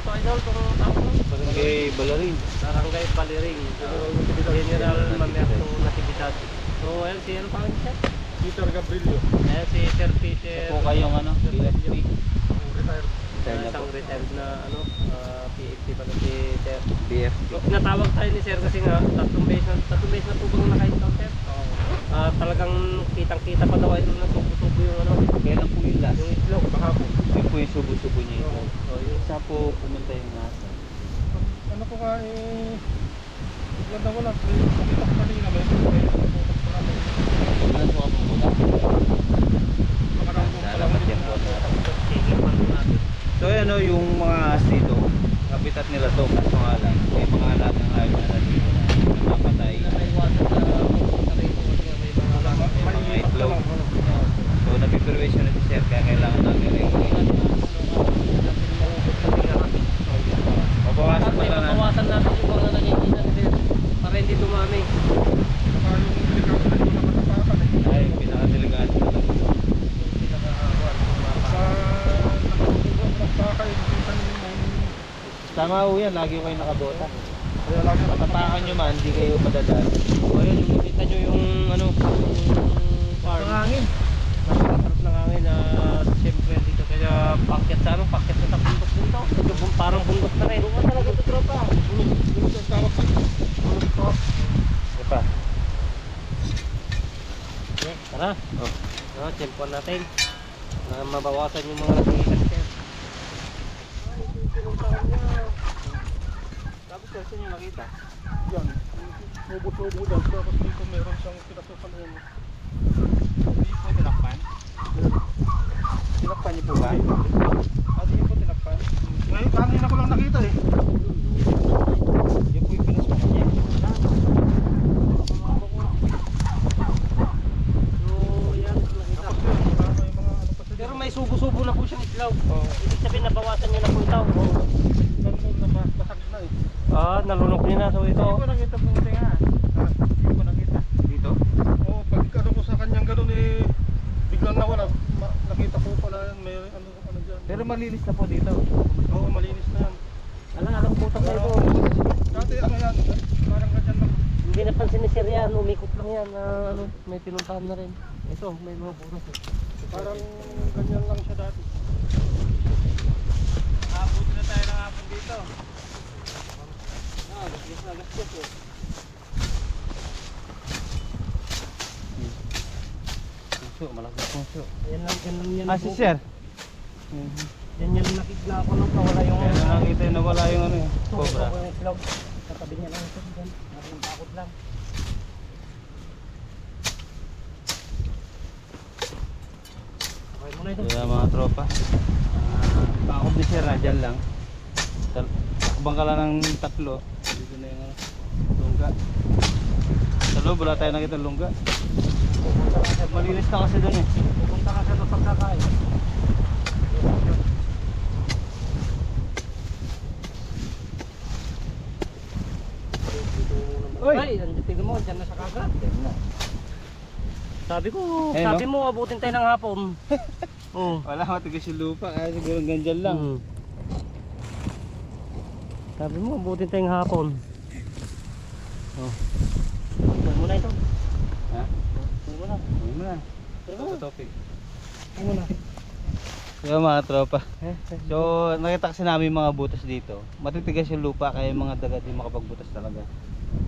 to idol kung tawag mo? Barangay Balaring. Barangay Balaring. General Mamerto Natividad. So, ayan si ano pangalan siya? Peter Gabrilio. Ayan si Sir Peter. Po kayong ano, BFP. Retired. Isang retired na ano, PFP pala si Sir. BFP. So, pinatawag tayo ni Sir kasi nga tatlong beses na po bang naka-install Sir? Talagang kitang-kita pa daw ay na tubo-tubo yung ano. Kailan po yung last? Yung itlog, baka po. Yun po yung subo-subo niya ito. So, yung Saan po pumunta yung nasa? Ano ko nga biglang nawala. Kita ko kanina may pupunta pa namin. Ilan po ka pumunta? Makarangkong pa lang. Salamat yan po. checking pa po natin. So yan o, yung mga ahas dito, habitat nila to, kaso nga lang, may mga alat ng hayop na dito na napapatay. Naiwasan sa pupunta rito kasi nga may May mga itlog. So napiperwisyon na si Sir, kaya kailangan namin rin. Mabawasan pa lang natin. Mabawasan natin yung mga nanginginan Sir para hindi dumami. Saka yung delikado na yung nakatapakan Ay, pinakadelikado na lang. Sa nakatulog ng baka yung minsan Tama ho yan, lagi kayo nakabota. kaya lagi Matapakan nyo man, hindi kayo madadaan. O yun, yung makita nyo yung ano, yung farm. Hangin. Napakasarap ng hangin at siyempre dito kaya pakyat sa ano, pakyat sa bundok dito. Ito parang bundok na rin. Bukan talaga ito tropa. bulog ang tawag dito. Bundok to. Ito pa. Okay, tara. Oh. No, tempo natin. Na mabawasan yung mga nagkikikan Sir. Ay, ito pinuntahan niya. Tapos kasi nyo nakita. Yan. Subo-subo daw. Tapos dito meron siyang pinasukan yun. Hindi po tinakpan? Tinakpan niyo po ba? Hindi po tinakpan. Ngayon kanina ko lang nakita eh. Yan po yung pinasukan niya. So, yan, nakita. Tapos yun, may mga ano pa siya. Pero may subo-subo na po siyang itlog. Oo. Ibig sabihin nabawasan niya na po ito. Ganun na basag na eh. Nalunok niya na. So ito. Hindi ko nakita po nga. Hindi ko nakita. Dito? Oo, pag ano ko sa kanyang ganun eh, biglang nawala. Nakita ko pala yan, may ano dyan. Pero malinis na po dito. Oo, malinis na yan. Alang putang na ito. Dati ano yan, parang ganyan lang. Hindi napansin ni Sir yan. Umikot lang yan. May pinuntahan na rin. Ito, may mga buras. Parang ganyan lang siya dati. Abuti na tayo ng hapon dito. Gasgas na gasgas eh. Puso, malakas puso. Yan lang yan. Ah, si Sir? Yan yung nakigla ko nung nawala yung... Kaya na nakita yung nawala yung ano eh. Cobra. Yung itlog. Katabi niya lang ito. Nakakot lang. Okay muna ito. Kaya mga tropa. Pakakot ni Sir na dyan lang. Takbang ka lang ng tatlo. Dito na yung ano, lungga. Sa loob wala tayo nakita lungga. Malinis na kasi doon eh. Pupunta ka sa pagkakain. Uy! Ay, tingnan mo, dyan na sa kagat. Sabi ko, Ayun, sabi mo, abutin tayo ng hapon. Oo. Wala matigas yung lupa kaya siguro ganyan lang. Sabi mo, abutin tayo ng hapon. Oh. Huwag mo na ito. Ha? Huwag mo na. Hindi mo na. Huwag mo Ito na. topic. Huwag mo na. Kaya mga tropa. So nakita kasi namin yung mga butas dito. Matitigas yung lupa kaya yung mga daga di makapagbutas talaga.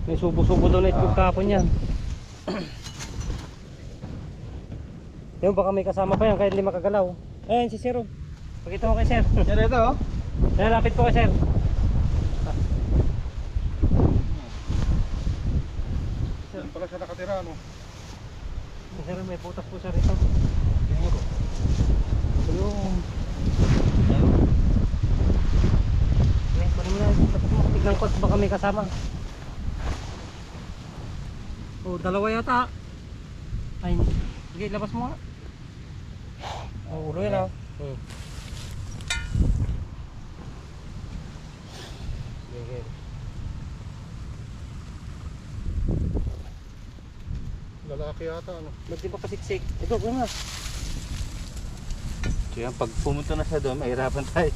May subo-subo doon na itlog kahapon yan. Yung baka may kasama pa yan kaya hindi makagalaw. Ayan si Sir. Pakita mo kay Sir. Yan ito oh. Ayan, lapit po kay Sir. Yan pala siya nakatira, no? Sir, may putas po Sir ito. Ayun. Okay, kunin mo na. Tapos mo, tignan ko at baka may kasama. Oh, dalawa yata. Ay, sige, labas mo nga. Oh, ulo yan ah. Sige. Lalaki yata, ano? Ba't di pa pasiksik? Ito, kunin nga. So yan, pag pumunta na siya doon, mahirapan tayo.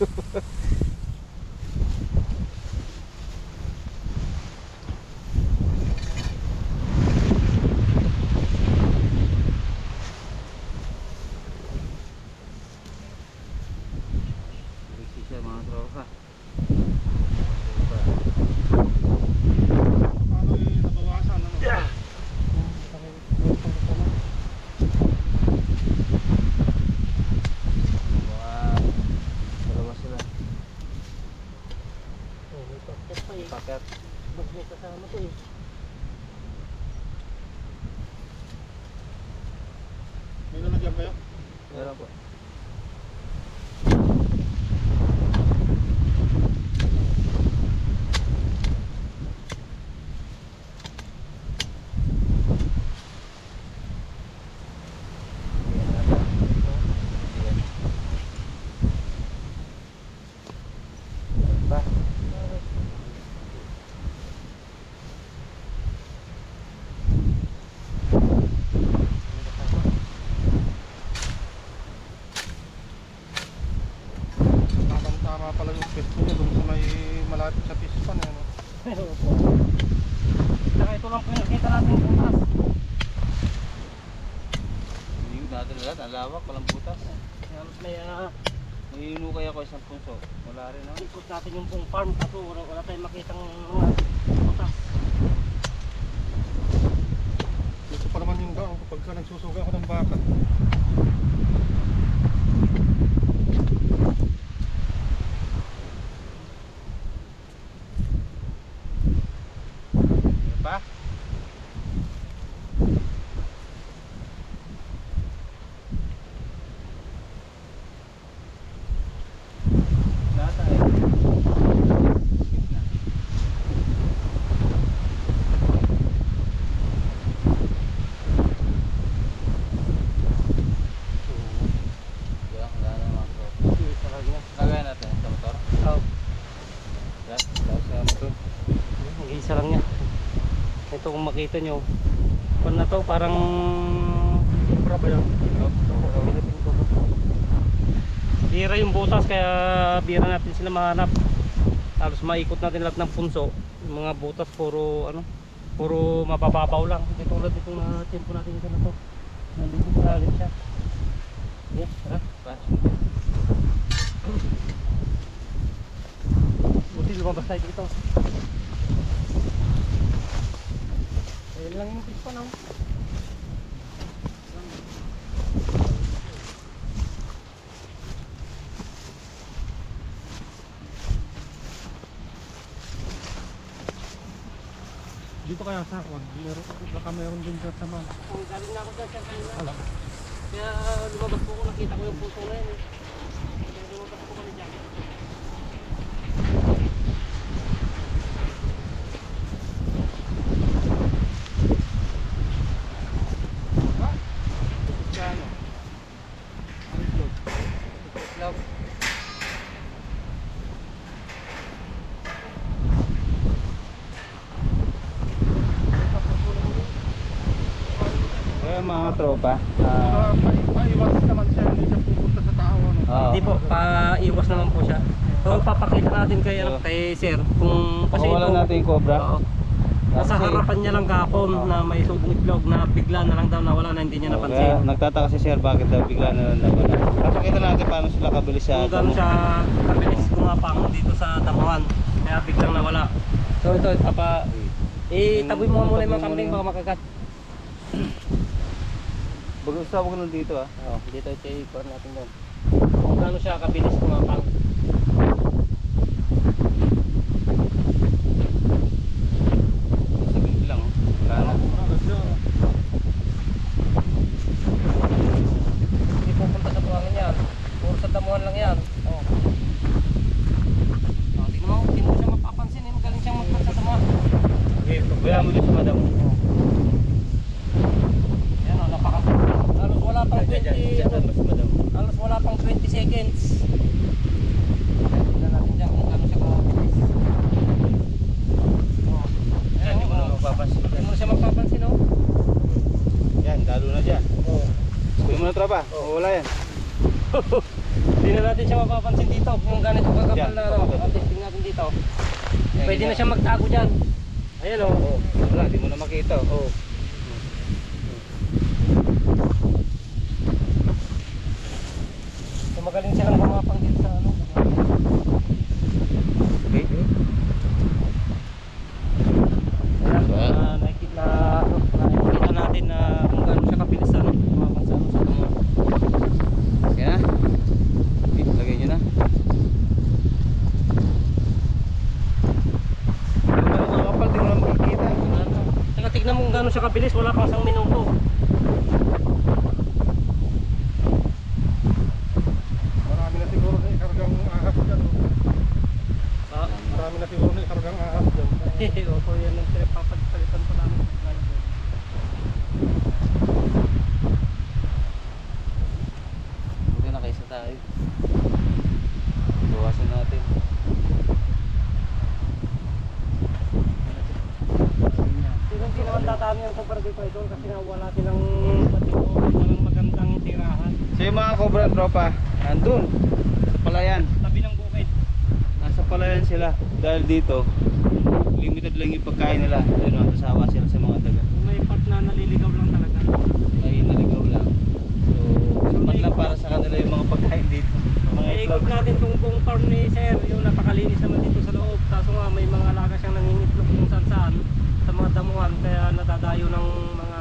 lang kayo? Meron po. Tama pala yung pwesto niya doon sa may malapit sa pispan. Ano? Saka ito lang po yung nakita natin yung butas. Hindi yung natin lahat, ang lawak, walang butas. Halos may May inukay ako isang punso. Wala rin ako. ikot natin yung buong farm. Kaso wala tayong makitang butas. Gusto pa naman yung daong kapag ka nagsusuga ako ng baka. Ano pa? Lahat tayo. Yan, wala na mga bro. Isa lang niya. Kagaya natin sa motor. Oh, Yan, dahil sa motor. isa lang niya. Ito kung makita nyo. Kung na to parang Sobra ba yan? bira yung butas kaya bira natin sila mahanap. Halos maikot natin lahat ng punso. Yung mga butas puro ano, puro mabababaw lang. Hindi tulad itong tempo natin ito na to. Nandito malalim siya. Okay, tara. Buti lumabas tayo dito. Ayun lang yung pispan oh. Dito kaya sa akin. Baka meron din dyan sa man. Kung galing na ako dyan siya kanina. Alam. Kaya lumabas po ko, nakita ko yung puso na yun eh. Kaya lumabas po kami dyan. Kano? Ang itlog. Itlog. Eh mga tropa. Paiwas naman siya. Hindi siya pupunta sa tao. Ano? Hindi po, paiwas naman po siya. So papakita natin kay, kay sir kung kasi Pakawalan ito, natin yung cobra. oo, nasa Kasi- harapan niya lang kahapon na may sugong itlog na bigla na lang daw nawala na hindi niya Kaya napansin. nagtataka si Sir bakit daw bigla na lang nawala. Papakita natin paano sila kabilis sa Kung gano'n siya kabilis gumapang dito sa damuhan kaya biglang nawala. So ito, itaboy mo muna yung mga kambing baka makagat. Basta huwag nun dito ah. Oo, dito ito i-core natin doon. Kung gano'n siya kabilis gumapang. Sabihin lang oh. Wala na. Hindi pupunta sa buhangin yan. Puro sa damuhan lang yan. Oh. Tingnan mo siya mapapansin eh. Magaling siyang magpansa sa mga. Okay, pabayaan mo dito sa madam. Yan o, napakaganda. Halos wala pang 20. Halos wala pang 20 seconds. Tingnan natin dyan kung gano'n siya kabilis. Oh. Yan, hindi mo na mapapansin. Hindi mo siya mapapansin oh. Yan, lalo na dyan. Oh. Kunin mo na tropa. Wala yan. Hindi na natin siya mapapansin dito. Yung ganito kakapal Yan. na ano. Testing natin dito. Yan, Pwede yan. na siya magtago dyan. Ayan oh. Oh, wala, hindi mo na makita. Oh. So magaling silang gumapang dito sa ano. Okay. Ayan, nakikita natin na kung gaano siya kabilis sa ano. Gumapang sa ano sa damuhan. Okay na? Okay, lagay nyo na. Pero mga kapal, di mo na makikita. Tsaka tignan mo kung gaano siya kabilis. Wala pang 1 minuto. lang sila papagpalitan pa namin sa driver. Buti nakaisa tayo. Bawasan natin. Pero hindi naman tatami ang Cobra dito idol kasi nga wala silang patiko, walang magandang tirahan. So yung mga Cobra tropa, nandun sa palayan. Tabi ng bukid. Nasa palayan sila. Dahil dito, limited lang yung pagkain nila. Ayun, nakasawa sila sa mga daga. May part na naliligaw lang talaga. Ay, naligaw lang. So, sapat lang para sa kanila yung mga pagkain dito. Mga Ikot itlog. natin itong buong farm ni Sir, yung napakalinis naman dito sa loob. Kaso nga may mga alaga siyang nangingitlog kung saan saan sa mga damuhan kaya nadadayo ng mga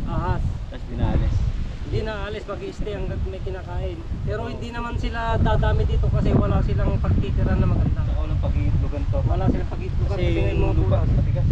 ahas. Tapos dinaalis. Hindi na alis pag-i-stay hanggang may kinakain. Pero hindi naman sila dadami dito kasi wala silang pagtitiran na maganda. Ako lang pag-iitlogan to. Wala silang pag-itlogan Kasi kasi yung yung mga lupa, butas. matigas.